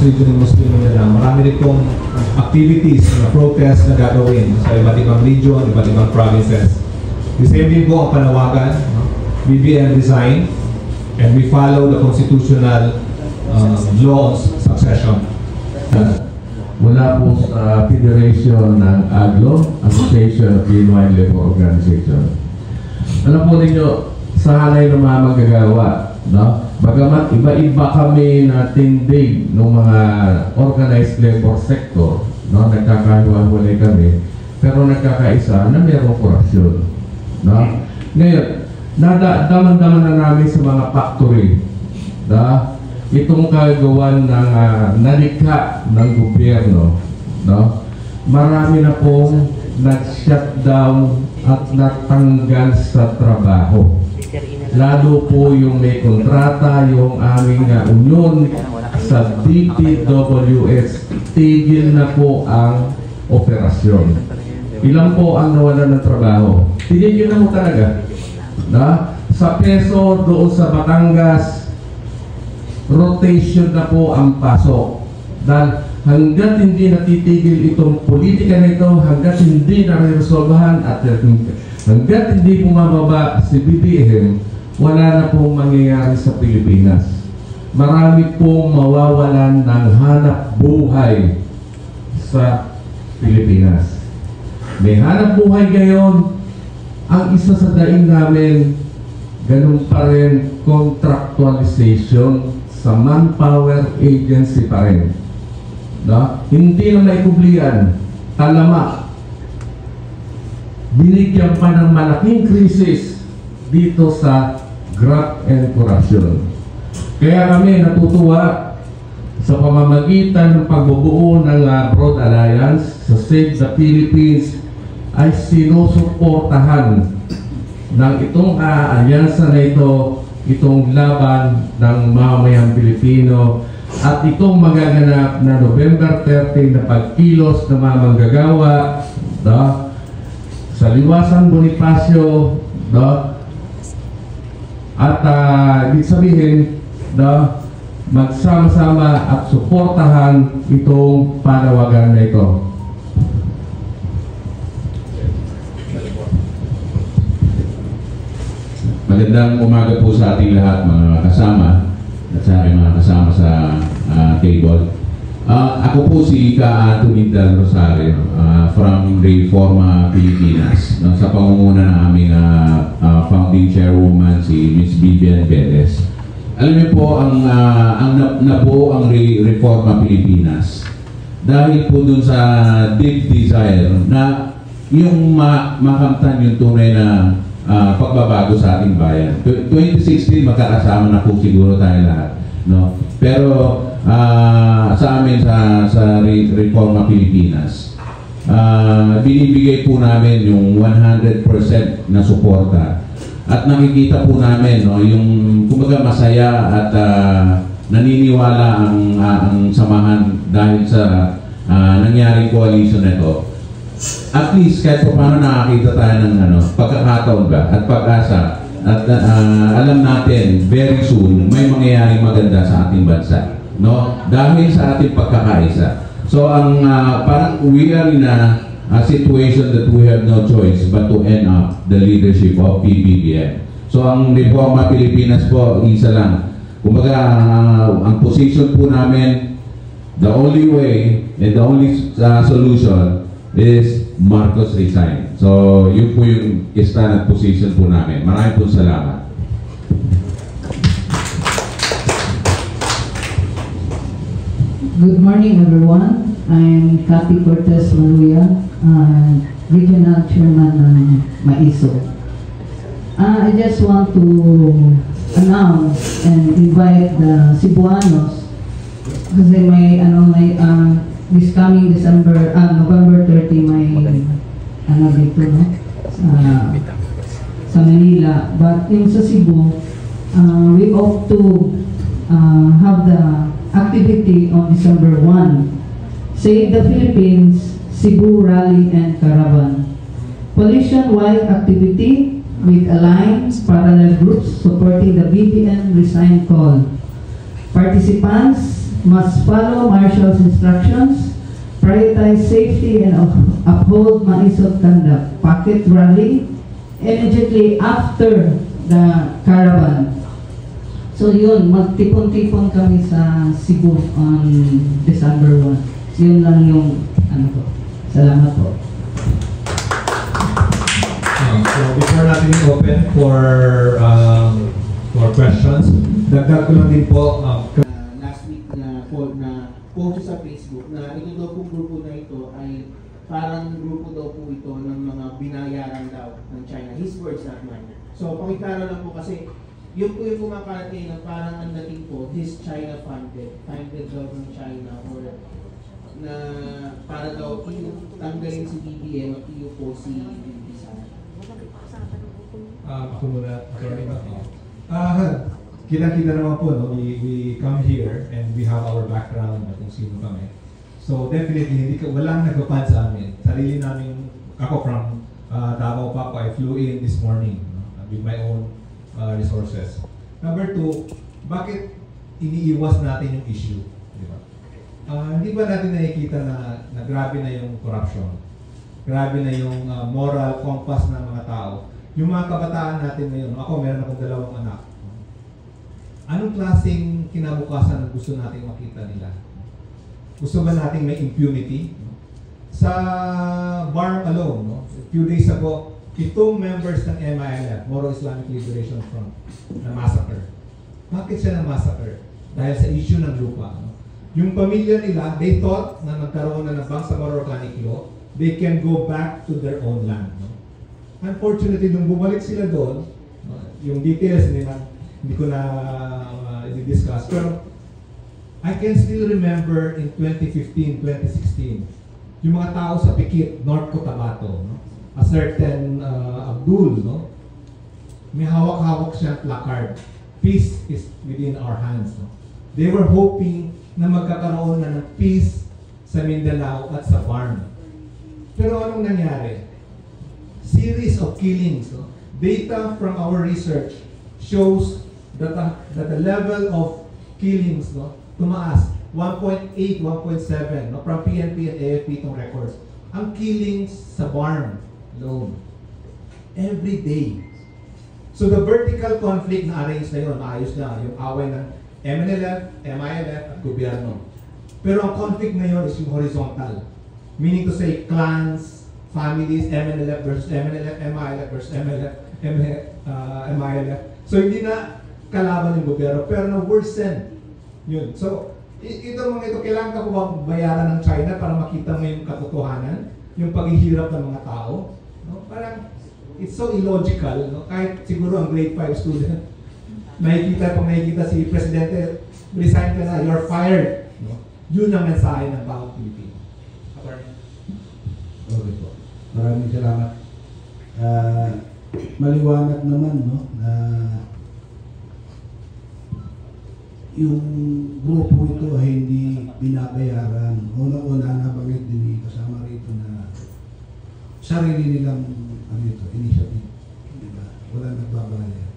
Region ng Muslim Mindanao, marami rin pong activities na protest na gagawin sa iba't ibang region, iba't ibang provinces. The same din po ang panawagan, BBM resign, and we follow the constitutional law of succession. Mula po sa Federation ng AGLO, Association of Genuine Labor Organization. Alam po ninyo, sa halay ng mga magagawa, no? Bagamat iba-iba kami na tindig ng mga organized labor sector, no? Nagkakahiwa-hulay kami, pero nagkakaisa na mayroong korupsyon. No? Ngayon, daman-daman na namin sa mga factory, no? Itong kagawan ng nalikha ng gobyerno, no? Marami na pong nag-shutdown at natanggal sa trabaho. Lalo po yung may kontrata, yung aming union sa DPWS, tigil na po ang operasyon. Ilan po ang nawalan ng trabaho? Tigil na po talaga. Na? Sa Peso, doon sa Batangas, rotation na po ang pasok. Dahil hanggat hindi natitigil itong politika na ito, hanggat hindi nare-resolvahan at hanggat hindi bumababa si BBM, wala na pong mangyayari sa Pilipinas. Marami pong mawawalan ng hanap buhay sa Pilipinas. May hanap buhay ngayon, ang isa sa daing namin, ganun pa rin contractualization sa manpower agency pa rin. No? Hindi na maikublian, talamak. Binigyan pa ng malaking krisis dito sa graft and corruption. Kaya kami natutuwa sa pamamagitan ng pagbubuo ng Broad Alliance sa Save the Philippines ay sinusuportahan ng itong alyansa na ito, itong laban ng mamamayang Pilipino at itong magaganap na November 30 na pagkilos ng mga manggagawa, no? Sa Liwasan Bonifacio, no? At ibig sabihin, no? Magsama-sama at suportahan itong panawagan na ito. Magandang umaga po sa ating lahat, mga kasama at sa aking mga kasama sa table. Ako po si Ika Anthony Del Rosario from Reforma Pilipinas, sa pangunguna ng aming founding chairwoman si Ms. Vivian Perez. Alam niyo po, ang nabuo ang Reforma Pilipinas dahil po dun sa deep desire na yung makamtan yung tunay na pagbabago sa ating bayan. 2016 magkakasama na po siguro tayo lahat, no? Pero sa amin sa Reforma Pilipinas, binibigay po namin yung 100% na suporta at nakikita po namin, no, yung kumbaga masaya at naniniwala ang samahan dahil sa nangyaring coalition na ito. At least kahit paano nakakita tayo ng pagkakataon ba at pag-asa at alam natin very soon may mangyayaring maganda sa ating bansa, no? Dahil sa ating pagkakaisa. So ang parang we are in a situation that we have no choice but to end up the leadership of PBBM. So ang Reforma Pilipinas po isa lang. Kumbaga ang position po namin, the only way and the only solution is Marcos resign. So, yun po yung stand at position po namin. Maraming po salamat. Good morning, everyone. I'm Cathy Cortez Maluya, Regional Chairman ng MAISO. I just want to announce and invite the Cebuanos kasi may this coming November 30 may dito, no? Sa Manila. But in sa Cebu, we hope to have the activity on December 1. Save the Philippines, Cebu Rally and Caravan. Coalition-wide activity with alliance parallel groups supporting the BBM resign call. Participants must follow marshal's instructions, prioritize safety and uphold maisog conduct. Pocket rally immediately after the caravan. So yun, magtipon-tipon kami sa Cebu on December 1. Yun lang yung ano ko. Salamat po. So before natin open for questions, dagdag ko lang din po last week na post sa Facebook na ito daw pong grupo na ito ay parang grupo daw po ito ng mga binayaran daw ng China. His words, not mine. So pakitara lang po kasi yun po yung kumakalat ngayon na parang ang dating po, this China funded daw ng China or na para daw tanggalin si BBM at iyo po si Sara. ako muna, attorney ba? Kita-kita naman po, no? We come here and we have our background na kung sino kami. So definitely, walang nagpapan sa amin. Sarili namin, ako from Davao pa po, I flew in this morning, no? With my own resources. Number two, bakit iniiwas natin yung issue? Di ba? Hindi ba natin nakikita na grabe na yung corruption? Grabe na yung moral compass ng mga tao. Yung mga kabataan natin ngayon, ako meron akong 2 anak. Anong klaseng kinabukasan ang gusto nating makita nila? Gusto ba nating may impunity? Sa BARM alone, no? A few days ago, 7 members ng MILF, Moro Islamic Liberation Front, na massacre. Bakit siya na massacre? Dahil sa issue ng lupa. No? Yung pamilya nila, they thought na nagkaroon na ng Bangsamoro Organic Law, they can go back to their own land. No? Unfortunately, nung bumalik sila doon, yung details hindi ko na i-discuss, pero I can still remember in 2015, 2016, yung mga tao sa Pikit, North Cotabato, no? A certain Abdul, no? May hawak-hawak siyang placard, peace is within our hands. No? They were hoping na magkakaroon na ng peace sa Mindanao at sa BARM. Pero anong nangyari? Series of killings. No? Data from our research shows that the level of killings, no, tumaas 1.8, 1.7, no, from PNP and AFP itong records. Ang killings sa BARM alone, every day. So the vertical conflict na arrange na yun, maayos na, yung away ng MNLF, MILF at gobyerno. Pero ang conflict ngayon is yung horizontal. Meaning to say, clans, families, MNLF versus MNLF, MILF versus MILF. So hindi na kalaban yung gobyerno, pero na-worsen yun. So, ito mga ito, kailangan ka po ba bayaran ng China para makita mo yung katotohanan, yung paghihirap ng mga tao? No? Parang, it's so illogical, no? Kahit siguro ang grade 5 student, nakikita si Presidente, resign ka na, you're fired. No? Yun ang mensahe ng bawat Pilipino. Okay po. Maraming salamat. Maliwanag naman, no, na yung grupo ito ay hindi binabayaran. Una-una nabanggit din ni kasama rito na sarili nilang initiative. Diba? Walang nagbabayad.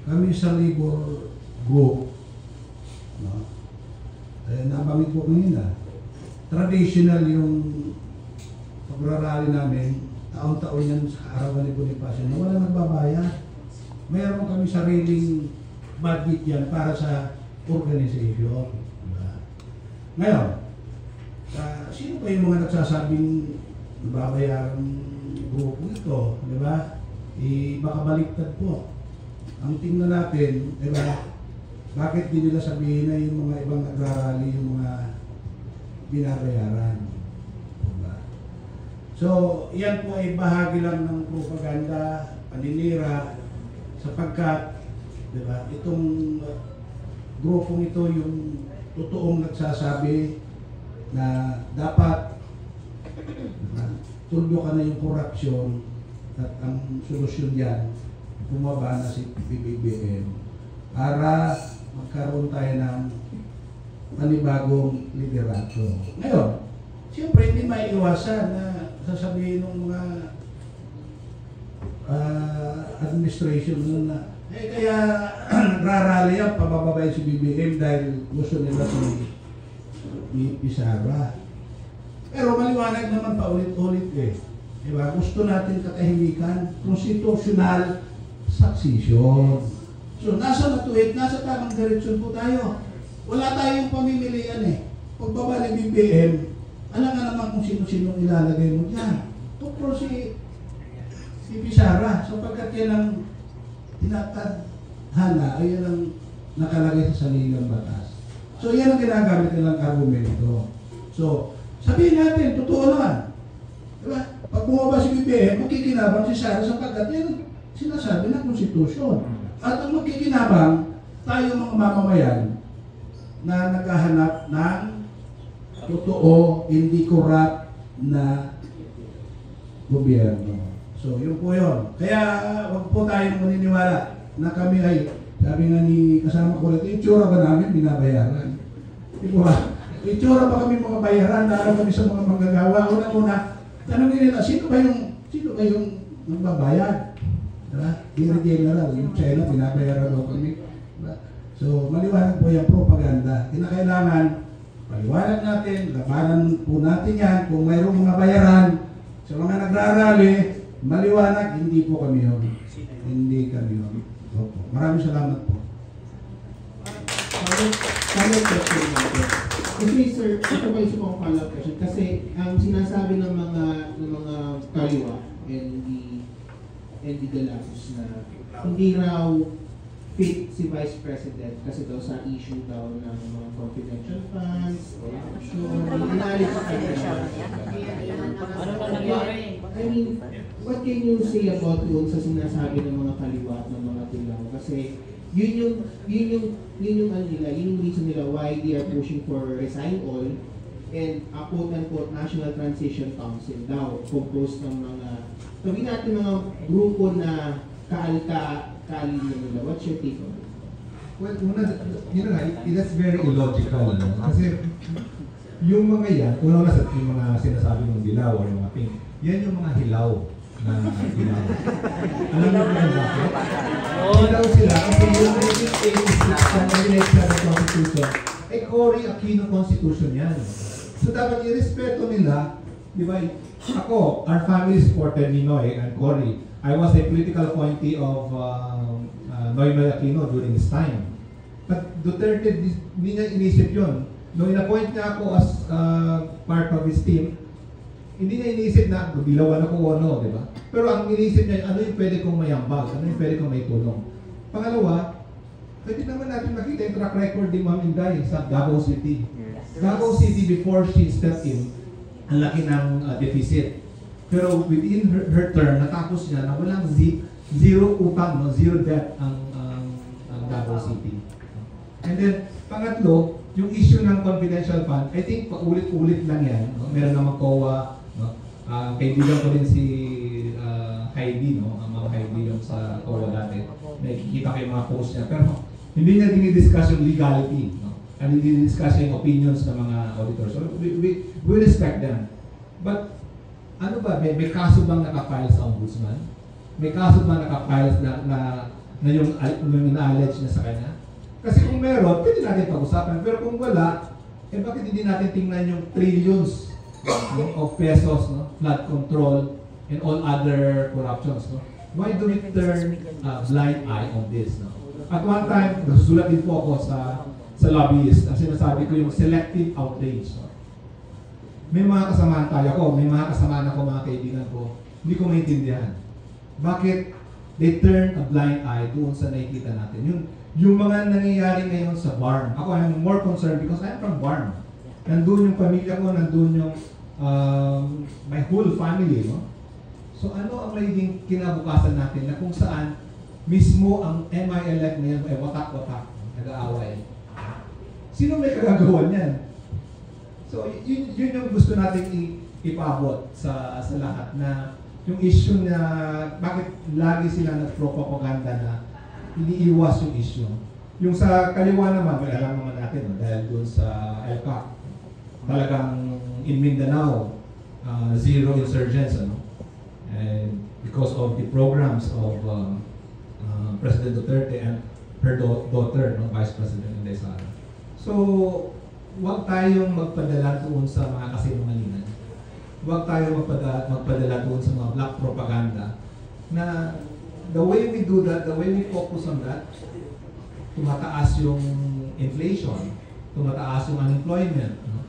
Kami sa labor group, no, nabanggit po kanina, traditional yung pagrarally namin, taon-taon yan sa arawan ni Bonifacio na wala nagbabayad. Mayroon kami sariling budget yan para sa organization. Diba? Ngayon, sino pa yung mga nagsasabing babayaran grupo ito? Diba? Baka baliktad po. Ang tingnan natin, diba? Bakit di nila sabihin na yung mga ibang nagrarally yung mga binabayaran? Diba? So, yan po ay bahagi lang ng propaganda, paninira, sapagkat diba, itong grupong ito yung totoong nagsasabi na dapat tuldo ka na yung korupsyon at ang solusyon yan, bumaba na si BBM para magkaroon tayo ng panibagong liderato. Ngayon, siyempre hindi maiiwasan na sasabihin ng mga administration na Kaya nagrarally yan, pabababay si BBM dahil gusto nila si Sara. Pero maliwanag naman pa ulit-ulit eh. Diba? Gusto natin katahimikan, constitutional succession. So nasa matuwid, nasa tamang direksyon po tayo. Wala tayong pamimilian eh. Pagbaba ni BBM, alam nga naman kung sino-sino ilalagay mo dyan. Tukro si Sara, sapagkat yan ang tinatadhana, ay yan ang nakalagay sa saligang batas. So yan ang ginagamit nilang argumento. So, sabihin natin, totoo naman. Diba? Pag bumaba si BBM, magkikinabang si Sara sapagkat yan sinasabi ng konstitusyon. At ang magkikinabang, tayo mga mamamayan na naghahanap ng totoo, hindi corrupt na gobyerno. So, yun po yun. Kaya, wag po tayong maniniwala na kami ay, sabi nga ni kasama ko rito, itsura ba namin binabayaran? Di ba? Itsura ba kami mga bayaran? Dahil kami sa mga manggagawa. Una-una, tanongin nila, sino ba yung magbabayad? Diba? Hindi general. Yung China, binabayaran daw kami. Diba? So, maliwanag po yung propaganda. Kinakailangan, paliwanag natin, labanan po natin yan. Kung mayroong mga bayaran, sa mga nagrarally, maliwanag, hindi po kami yun. Hindi kami yun. Opo. Maraming salamat po. Follow-up question natin. Kasi sir, ito ba isa pang follow-up question? Kasi ang sinasabi ng mga kaliwa and the Galapos na hindi raw fit si Vice President kasi daw sa issue daw ng mga confidential funds or inalis sa kanya. I mean, what can you say about doon sa sinasabi ng mga kaliwa at ng mga dilaw? Kasi yun yung ano nila, yun yung reason nila why they are pushing for resign all and a quote-unquote National Transition Council daw, composed ng mga, sabihin natin mga grupo na kaaliliyan nila. What's your take on it? Well, that's very illogical. No? Kasi yung mga yan, una sa yung mga sinasabi ng dilaw o yung mga pink, yan yung mga hilaw na dilaw. Alam niyo kung bakit? Hilaw sila kasi yung 1986 na nilagay sa Constitution, Cory Aquino Constitution yan. So dapat irespeto nila, di ba? Ako, our family supported Ninoy and Cory. I was a political appointee of Noynoy Aquino during his time. But Duterte, hindi niya inisip yun. Nung in-appoint niya ako as part of his team, hindi niya inisip na bilawan ako o ano, di ba? Pero ang inisip niya, ano yung pwede kong mayambag, ano yung pwede kong may tulong. Pangalawa, pwede naman natin makita yung track record ni Ma'am Inday sa Davao City. Davao City, before she stepped in, ang laki ng deficit. Pero within her term, natapos niya na walang zero utang, no? Zero debt ang Davao City. And then, pangatlo, yung issue ng confidential fund, I think paulit-ulit lang yan. No? Meron namang COA, no? Kaibigan ko din si Heidi, no? Ang mga Heidi yung sa COA dati. Nakikita ko yung mga post niya. Pero hindi niya dinidiscuss yung legality. No? And hindi dinidiscuss yung opinions ng mga auditors. So we respect them. But ano ba, may kaso bang nakafile sa ombudsman? May kaso bang nakafile na yung ina-allege na sa kanya? Kasi kung meron, pwede natin pag-usapan. Pero kung wala, bakit hindi natin tingnan yung trillions of pesos, no? Flood control, and all other corruptions, no? Why do we turn a blind eye on this, no? At one time, nasusulat din po ako sa lobbyist. Ang sinasabi ko yung selective outrage, no? May mga kasamaan tayo ko, may mga kasamaan ako, mga kaibigan ko, hindi ko maintindihan. Bakit they turn a blind eye doon sa nakikita natin? Yung mga nangyayari ngayon sa Barm. Ako, I'm more concerned because I'm from Barm. Nandun yung pamilya ko, nandun yung my whole family, no? So ano ang magiging kinabukasan natin na kung saan mismo ang MILF ngayon ay watak-watak, nag-aaway. Sino may kagagawa niyan? So, yun yung gusto natin ipabot sa lahat na yung issue na bakit lagi sila nag-propaganda na iniiwas yung issue. Yung sa kaliwa naman, alam naman natin, no? Dahil doon sa ELCAC, talagang in Mindanao, zero insurgents, ano? And because of the programs of President Duterte and her daughter, no, Vice President Inday Sara. So, huwag tayong magpadala doon sa mga kasinungalingan. Huwag tayong magpadala doon sa mga black propaganda na the way we do that, the way we focus on that, tumataas yung inflation, tumataas yung unemployment. No?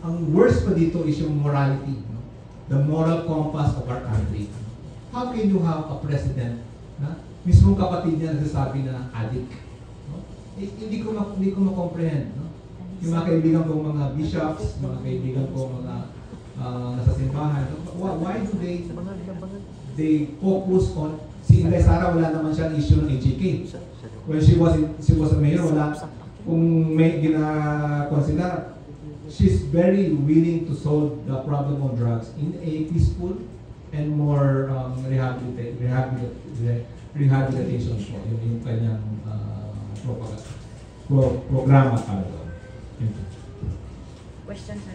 Ang worst pa dito is yung morality, no? The moral compass of our country. How can you have a president na mismong kapatid niya nagsasabi na addict? No? Hindi ko ma-comprehend. No? Yung mga kaibigan kong mga bishops, mga kaibigan kong mga nasa simbahan, why do they focus on, si Inday Sara wala naman siyang issue ng HEK. When she was a mayor, wala, kung may gina-consider, she's very willing to solve the problem of drugs in a peaceful and more rehabilitation po, yung kanyang programa para doon. Question, sir.